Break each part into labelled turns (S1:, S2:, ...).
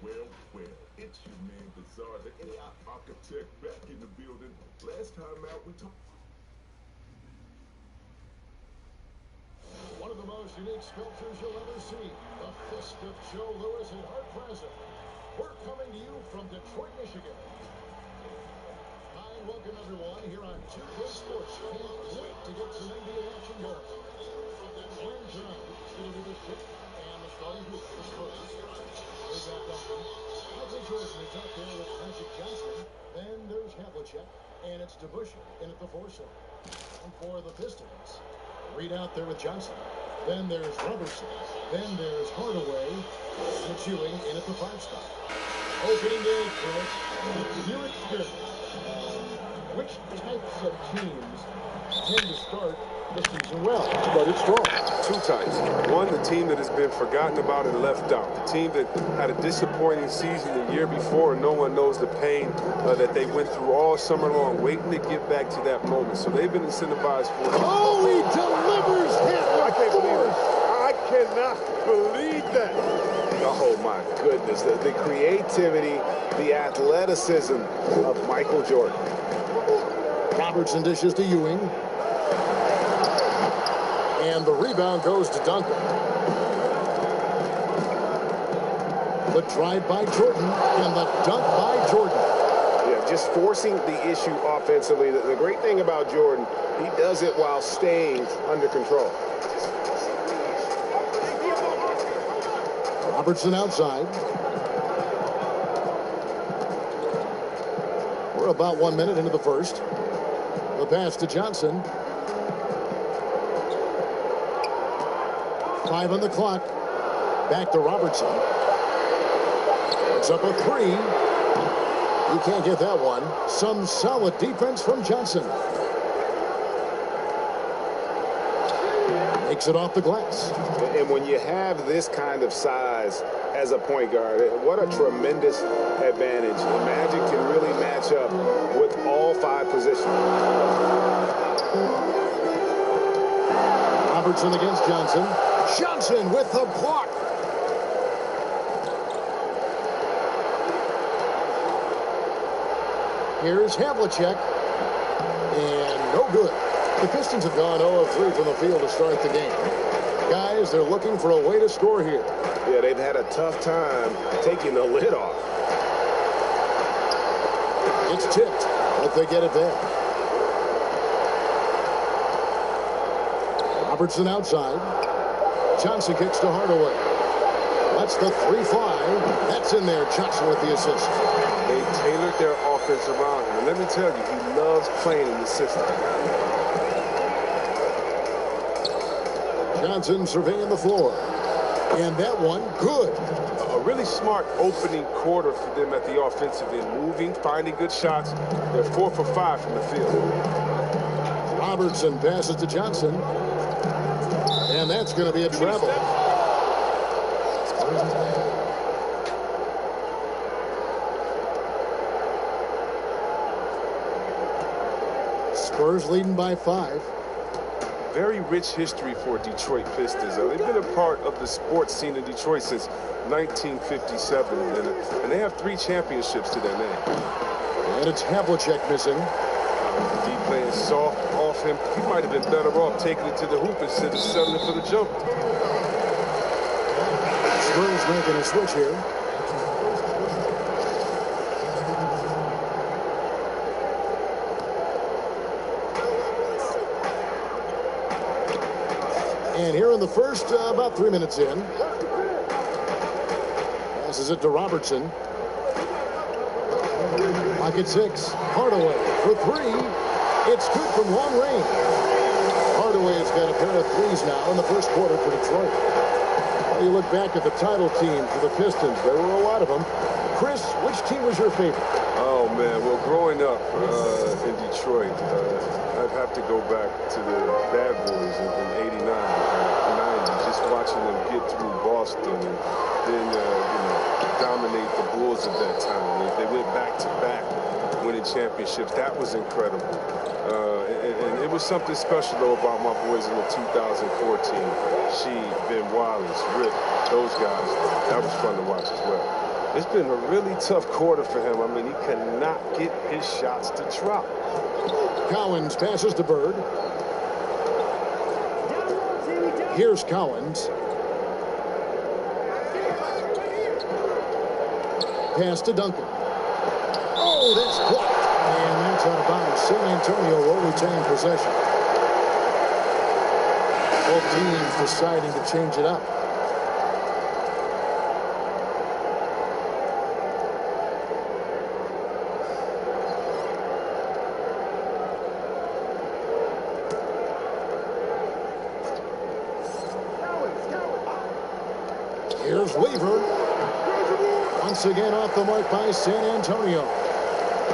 S1: Well, it's your man Bizarre, the AI architect back in the building. Last time out, we talked.
S2: One of the most unique sculptures you'll ever see, the Fist of Joe Louis at Hart Plaza. We're coming to you from Detroit, Michigan. Hi, and welcome everyone here on 2K Sports. Can't wait to get some NBA action going. Aaron Brown, still leadership, and the starting group is first. They've got Duncan. Michael Jordan is up there with Magic Johnson. Then there's Havlicek, and it's DeBusschere in at the 4 slot. And for the Pistons, Reed out there with Johnson. Then there's Robertson. Then there's Hardaway. And it's Ewing in at the 5 spot. Opening day, Chris. It's your experience. Which types of teams tend to start the season well, but it's strong?
S3: Two types. One, the team that has been forgotten about and left out. The team that had a disappointing season the year before, and no one knows the pain that they went through all summer long, waiting to get back to that moment. So they've been incentivized for it.
S2: Oh, he delivers him.
S3: I can't believe it. I cannot believe that.
S4: Oh, my goodness. The creativity, the athleticism of Michael Jordan.
S2: Robertson dishes to Ewing. And the rebound goes to Duncan. The drive by Jordan and the dunk by Jordan.
S4: Yeah, just forcing the issue offensively. The great thing about Jordan, he does it while staying under control.
S2: Robertson outside. We're about 1 minute into the first. The pass to Johnson. 5 on the clock. Back to Robertson. It's up a 3. You can't get that one. Some solid defense from Johnson. Makes it off the glass.
S4: And when you have this kind of size as a point guard, what a tremendous advantage. The Magic can really match up with all 5 positions.
S2: Robertson against Johnson. Johnson with the block. Here's Havlicek. And no good. The Pistons have gone 0 of 3 from the field to start the game. Guys, they're looking for a way to score here.
S4: Yeah, they've had a tough time taking the lid off.
S2: It's tipped. Hope they get it back. Robertson outside. Johnson kicks to Hardaway. That's the 3 fly. That's in there. Johnson with the assist.
S3: They tailored their offense around him. And let me tell you, he loves playing in the system.
S2: Johnson surveying the floor. And that one, good.
S3: A really smart opening quarter for them at the offensive end. Moving, finding good shots. They're 4 for 5 from the field.
S2: Robertson passes to Johnson. And that's going to be a travel. Spurs leading by 5.
S3: Very rich history for Detroit Pistons. They've been a part of the sports scene in Detroit since 1957, and they have 3 championships to their name.
S2: And it's Havlicek missing.
S3: D playing soft off him. He might have been better off taking it to the hoop instead of settling for the jump.
S2: Spurs making a switch here. And here in the first, about 3 minutes in. Passes it to Robertson. Pocket 6. Hardaway for 3. It's good from long range. Hardaway's got a pair of 3s now in the first quarter for Detroit. Well, you look back at the title team for the Pistons. There were a lot of them. Chris, which team was your favorite?
S3: Oh, man. Well, growing up in Detroit, I'd have to go back to the Bad Boys in 89, 90, just watching them get through Boston and then, dominate the Bulls at that time. They went back-to-back winning championships. That was incredible. And it was something special, though, about my boys in the 2014. She, Ben Wallace, Rip, those guys. That was fun to watch as well. It's been a really tough quarter for him. I mean, he cannot get his shots to drop.
S2: Collins passes to Bird. Here's Collins. Pass to Duncan. Oh, that's blocked. And that's out of bounds. San Antonio will retain possession. Both teams deciding to change it up. Here's Weaver. Once again off the mark by San Antonio.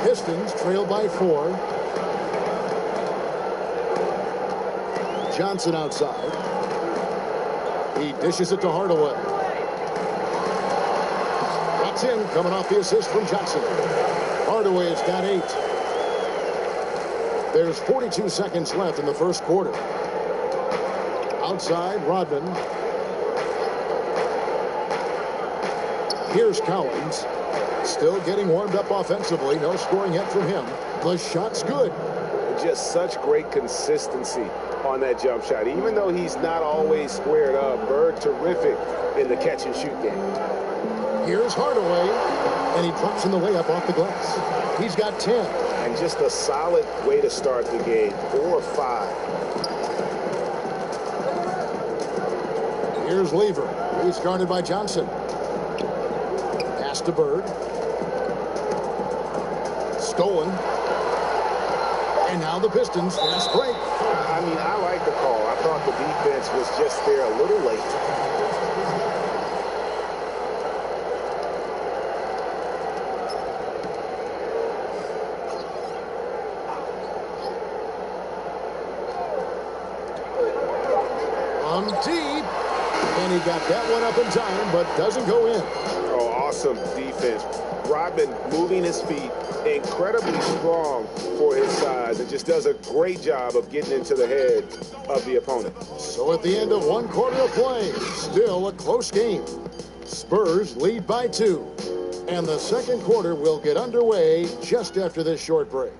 S2: Pistons trail by 4. Johnson outside. He dishes it to Hardaway. That's in, coming off the assist from Johnson. Hardaway's got 8. There's 42 seconds left in the first quarter. Outside, Rodman. Here's Collins. Still getting warmed up offensively. No scoring yet from him. The shot's good.
S4: Just such great consistency on that jump shot. Even though he's not always squared up, Bird terrific in the catch and shoot game.
S2: Here's Hardaway, and he drops in the layup off the glass. He's got 10.
S4: And just a solid way to start the game. 4 or 5.
S2: Here's Lever. He's guarded by Johnson. Pass to Bird. Stolen. And now the Pistons fast break.
S4: I mean, I like the call. I thought the defense was just there a little late.
S2: On deep. And he got that one up in time, but doesn't go in.
S4: Oh, awesome defense. Rodman moving his feet, incredibly strong for his size, and just does a great job of getting into the head of the opponent.
S2: So at the end of 1 quarter of play, still a close game. Spurs lead by 2. And the second quarter will get underway just after this short break.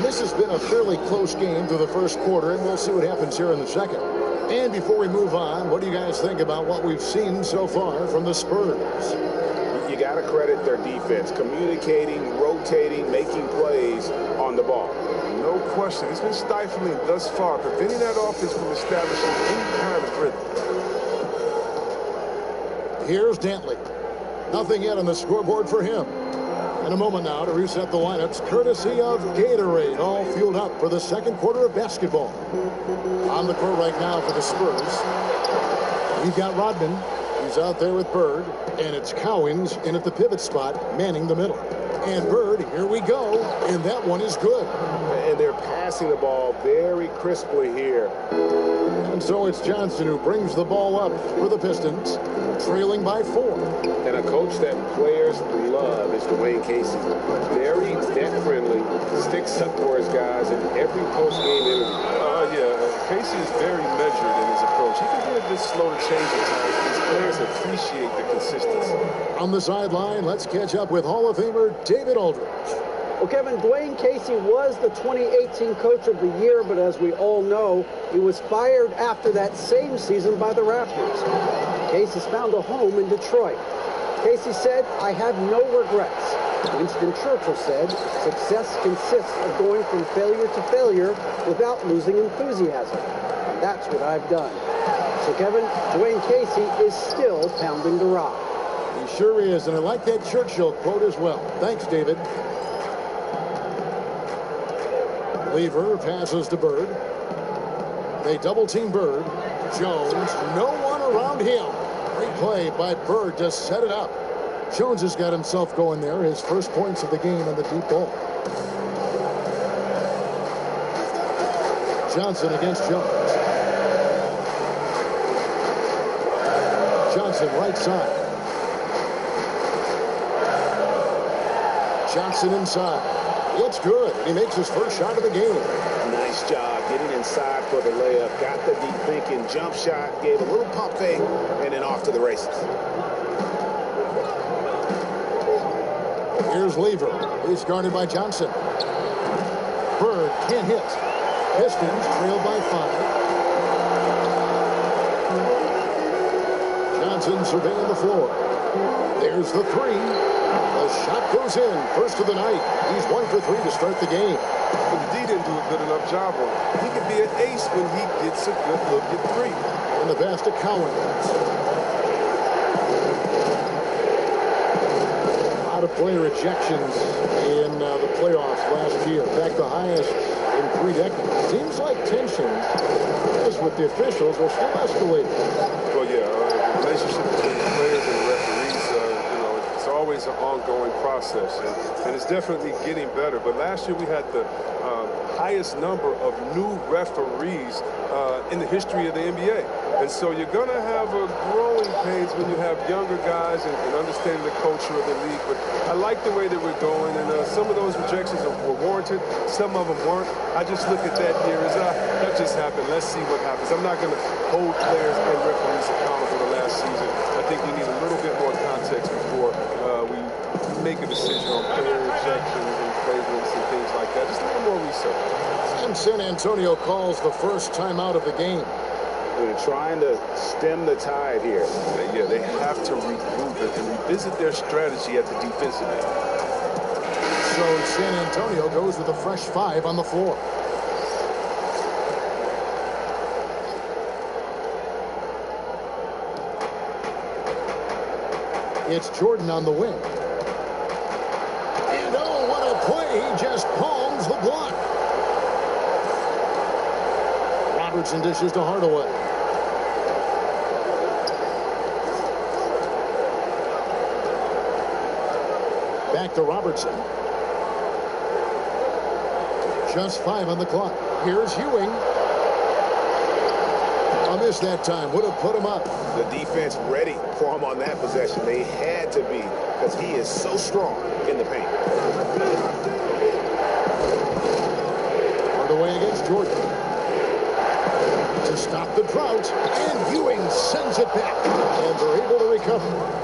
S2: This has been a fairly close game through the first quarter, and we'll see what happens here in the second. And before we move on, what do you guys think about what we've seen so far from the Spurs?
S4: You got to credit their defense, communicating, rotating, making plays on the ball.
S3: No question. It's been stifling thus far, preventing that offense from establishing any kind of rhythm.
S2: Here's Dantley. Nothing yet on the scoreboard for him. In a moment now to reset the lineups, courtesy of Gatorade, all fueled up for the second quarter of basketball. On the court right now for the Spurs, you've got Rodman. He's out there with Bird, and it's Cowens in at the pivot spot, manning the middle. And Bird, here we go, and that one is good.
S4: And they're passing the ball very crisply here.
S2: And so it's Johnson who brings the ball up for the Pistons, trailing by 4.
S4: And a coach that players love is Dwayne Casey. Very net-friendly, sticks up for his guys in every post-game interview.
S3: Casey is very measured in his approach. He can be a bit slow to change at times. His players appreciate the consistency.
S2: On the sideline, let's catch up with Hall of Famer David Aldridge.
S5: Well, Kevin, Dwayne Casey was the 2018 Coach of the Year, but as we all know, he was fired after that same season by the Raptors. Casey's found a home in Detroit. Casey said, "I have no regrets." Winston Churchill said, "Success consists of going from failure to failure without losing enthusiasm." And that's what I've done. So, Kevin, Dwayne Casey is still pounding the rock.
S2: He sure is, and I like that Churchill quote as well. Thanks, David. Lever passes to Bird. They double-team Bird. Jones, no one around him. Great play by Bird to set it up. Jones has got himself going there. His first points of the game on the deep ball. Johnson against Jones. Johnson right side. Johnson inside. It's good. He makes his first shot of the game.
S4: Nice job getting inside for the layup. Got the deep thinking jump shot, gave a little pump fake, and then off to the races.
S2: Here's Lever. He's guarded by Johnson. Bird can't hit. Pistons trailed by 5. Johnson surveying the floor. There's the three. The shot goes in. First of the night. He's 1 for 3 to start the game.
S3: But the D didn't do a good enough job on him. He could be an ace when he gets a good look at three.
S2: And the pass to Cowan. A lot of player ejections in the playoffs last year. In fact, the highest in 3 decades. Seems like tension, just with the officials, are still escalating.
S3: Well, yeah, the relationship between the players and the referees, it's always an ongoing process, and it's definitely getting better. But last year we had the highest number of new referees in the history of the NBA. And so you're going to have a growing pains when you have younger guys and understanding the culture of the league. But I like the way that we're going, and some of those rejections were warranted. Some of them weren't. I just look at that here as that just happened. Let's see what happens. I'm not going to hold players and referees accountable for the last season. I think we need a little bit more context before we make a decision on player rejections and flagrants and things like that. Just a little more research.
S2: And San Antonio calls the first timeout of the game.
S4: They're trying to stem the tide here.
S3: Yeah, they have to regroup and revisit their strategy at the defensive end.
S2: So San Antonio goes with a fresh 5 on the floor. It's Jordan on the wing. And oh, what a play. He just palms the block. Robertson dishes to Hardaway. Back to Robertson. Just 5 on the clock. Here's Ewing. A miss that time. Would have put him up.
S4: The defense ready for him on that possession. They had to be, because he is so strong in the paint.
S2: Hardaway against Jordan. To stop the drought. And Ewing sends it back. And they're able to recover.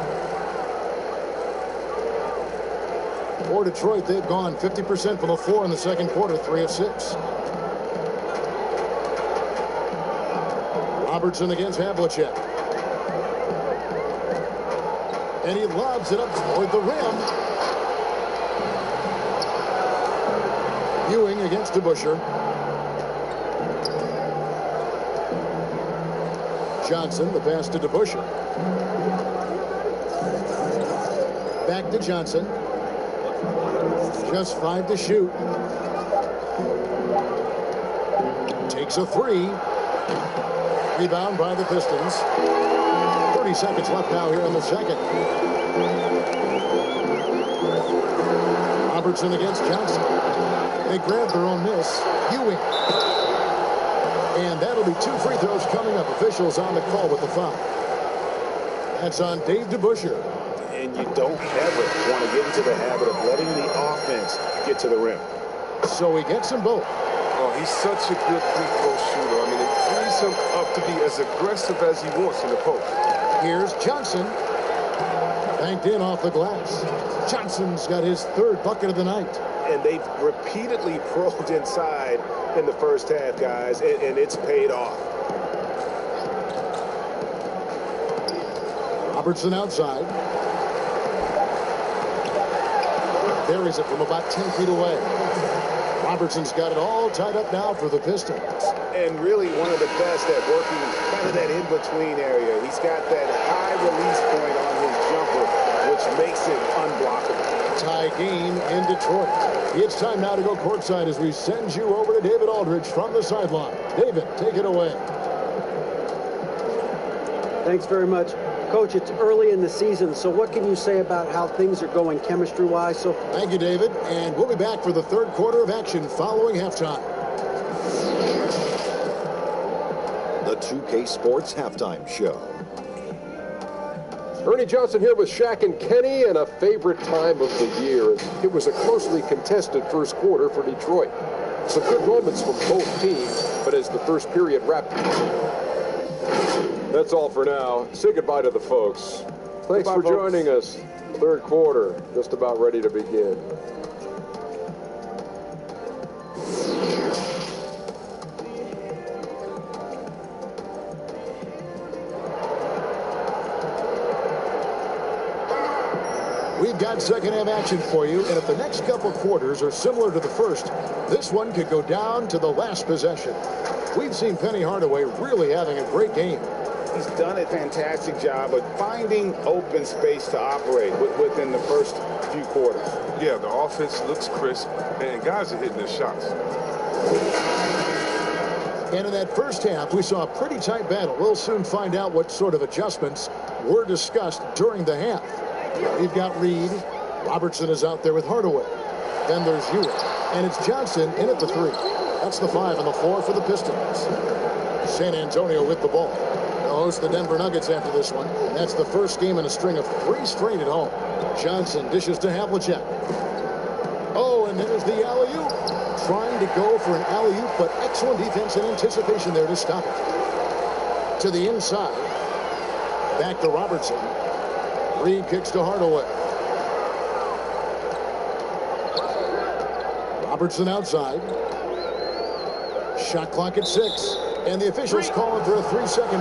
S2: For Detroit, they've gone 50% from the floor in the second quarter, 3 of 6. Robertson against Havlicek. And he lobs it up toward the rim. Ewing against DeBusschere. Johnson, the pass to DeBusschere. Back to Johnson. Just 5 to shoot. Takes a 3. Rebound by the Pistons. 30 seconds left now here in the second. Robertson against Johnson. They grab their own miss. Ewing. And that'll be 2 free throws coming up. Officials on the call with the foul. That's on Dave DeBusschere.
S4: And you don't ever want to get into the habit of letting the offense get to the rim.
S2: So he gets them both.
S3: Oh, he's such a good free throw shooter. I mean, it frees him up to be as aggressive as he wants in the post.
S2: Here's Johnson. Banked in off the glass. Johnson's got his 3rd bucket of the night.
S4: And they've repeatedly probed inside in the first half, guys, and it's paid off.
S2: Robertson outside. Buries it from about 10 feet away. Robertson's got it all tied up now for the Pistons.
S4: And really one of the best at working kind of that in-between area. He's got that high release point on his jumper, which makes it unblockable.
S2: Tie game in Detroit. It's time now to go courtside as we send you over to David Aldridge from the sideline. David, take it away.
S5: Thanks very much. Coach, it's early in the season, so what can you say about how things are going chemistry-wise? So,
S2: thank you, David, and we'll be back for the 3rd quarter of action following halftime.
S6: The 2K Sports Halftime Show. Ernie Johnson here with Shaq and Kenny, and a favorite time of the year. It was a closely contested first quarter for Detroit. Some good moments from both teams, but as the first period wrapped. That's all for now. Say goodbye to the folks. Thanks for joining us. Third quarter, just about ready to begin.
S2: We've got second half action for you, and if the next couple quarters are similar to the first, this one could go down to the last possession. We've seen Penny Hardaway really having a great game.
S4: He's done a fantastic job of finding open space to operate within the first few quarters.
S3: Yeah, the offense looks crisp, and guys are hitting their shots.
S2: And in that first half, we saw a pretty tight battle. We'll soon find out what sort of adjustments were discussed during the half. We've got Reed. Robertson is out there with Hardaway. Then there's Hewitt. And it's Johnson in at the 3. That's the 5 and the 4 for the Pistons. San Antonio with the ball. They'll host the Denver Nuggets after this one. And that's the first game in a string of 3 straight at home. Johnson dishes to Havlicek. Oh, and there's the alley-oop. Trying to go for an alley-oop, but excellent defense and anticipation there to stop it. To the inside. Back to Robertson. Reed kicks to Hardaway. Robertson outside. Shot clock at 6. And the officials calling for a 3-second